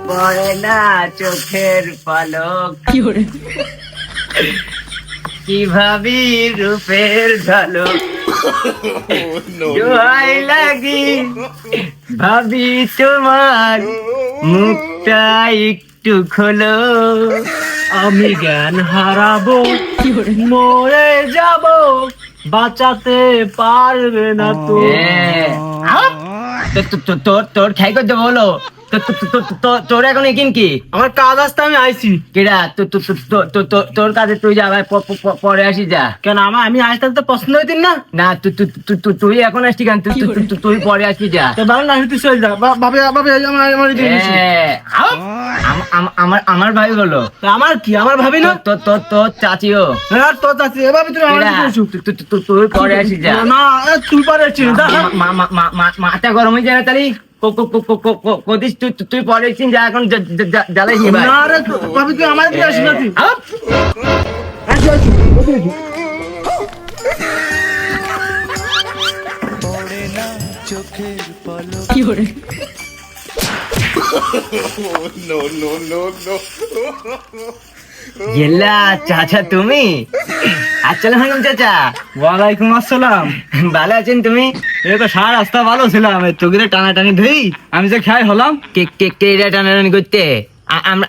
পড়ে না চোখের পলক কি ভাবি রূপের ঝলক দোহাই লাগি ভাবি তোমার মুখটা একটু খোলো আমি জ্ঞান হারাবো মরে যাব বাঁচাতে পারবে না তো। তোর খাই করতে বলো তোর এখন একিন কি আমার কাজ আসতে আমি আইছি। কেডা তোর কাছে তুই যা ভাই পরে আসি যা। কেন আমি আসতে তো পছন্দ হইতিন না। না তুই এখন আসছি কেন তুই পরে আসি যা। তো ভালো না হইতে চল যা বাবে আমার ভাই বলো আমার কি আমার ভাবি না তোর চাচিও তোর চাচ্ছি এভাবে তুমি আমার তুই পরে আসি যা। না তুই পরে আসছিস মাথা গরম হয়ে যায় না তাহলে কদিস তুই পরে আসছিস যা এখন জ্বালাই না রে ভাবি তুই আমার দিয়ে আসিস না তুই গেলা চাচা তুমি আসসালাম আলাইকুম চাচা। ওয়ালাইকুম আসসালাম। ভালো আছেন তুমি? এই তো সারা রাস্তা ভালো ছিলাম তোকে টানাটানি ধুই আমি যে খাই হলাম কে টানাটানি করতে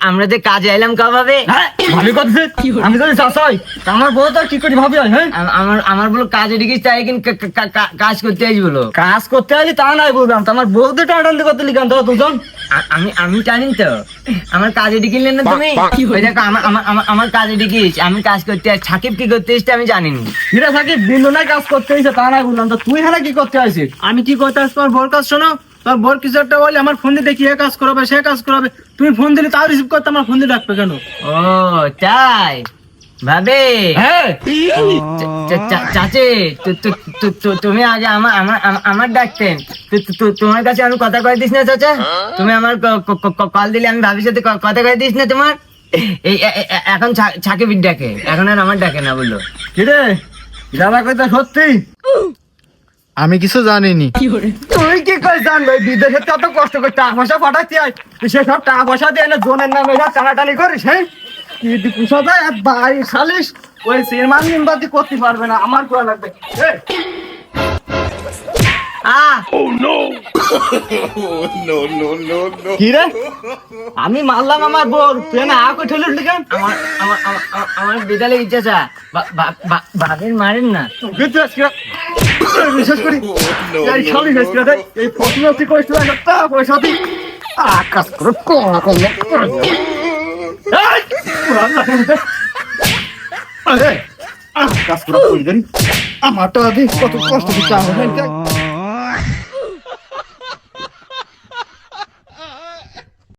আমরা যে কাজে এলাম কবে ভাবি করছে আমি যদি চাষাই আমার বউ তো কি করি ভাবি হ্যাঁ আমার বলো কাজে ঢুকিস তাই কিন্তু কাজ করতে আসি বলো। কাজ করতে আইলি তা নাই বললাম আমার বউ তো টানাটানি করতে লিখান তো দুজন আমি জানি তো আমার কাজে ঢুকিলে না তুমি ওই দেখো আমার কাজে ঢুকিস আমি কাজ করতে সাকিব কি করতে এসছে আমি জানিনি। ফিরে থাকি বিন্দু নাই কাজ করতে এসে তা নাই বললাম তো তুই হ্যাঁ কি করতে আসিস আমি কি করতে আসছি তোর বউর কাজ শোনো তোর বউর কিছু একটা বলে আমার ফোন দিয়ে দেখি এ কাজ করাবে সে কাজ করাবে তুমি ফোন দিলে তাও রিসিভ করতে আমার ফোন দিয়ে ডাকবে কেন? ও তাই ভাবে হ্যাঁ চাচি তুমি আগে আমার ডাকতেন তোমার কাছে আমি কথা কয়ে দিস না চাচা তুমি আমার কল দিলে আমি ভাবির সাথে কথা কয়ে দিস না তোমার এই এখন ছাকে ডাকে এখন আর আমার ডাকে না বললো কিরে যারা কথা সত্যি আমি কিছু জানিনি তুই কি করে জানবে বিদেশে এত কষ্ট করে টাকা পয়সা পাঠাচ্ছি তুই সেসব টাকা পয়সা দিয়ে না জনের নামে টানাটানি করিস হ্যাঁ কি পুষা যায় আর বাড়ি সালিস ওই চেয়ারম্যান নিম্বাতি করতে পারবে না আমার করা লাগবে কি রে আমি মারলাম আমার বোর তুই না আগে ঠেলে উঠলি কেন আমার বিদ্যালয় ইচ্ছা ভাবির মারেন না বিশেষ করি এই ফটো করেছিল একটা পয়সা দিই আকাশ করে কাজ করে আমার তো কত কষ্ট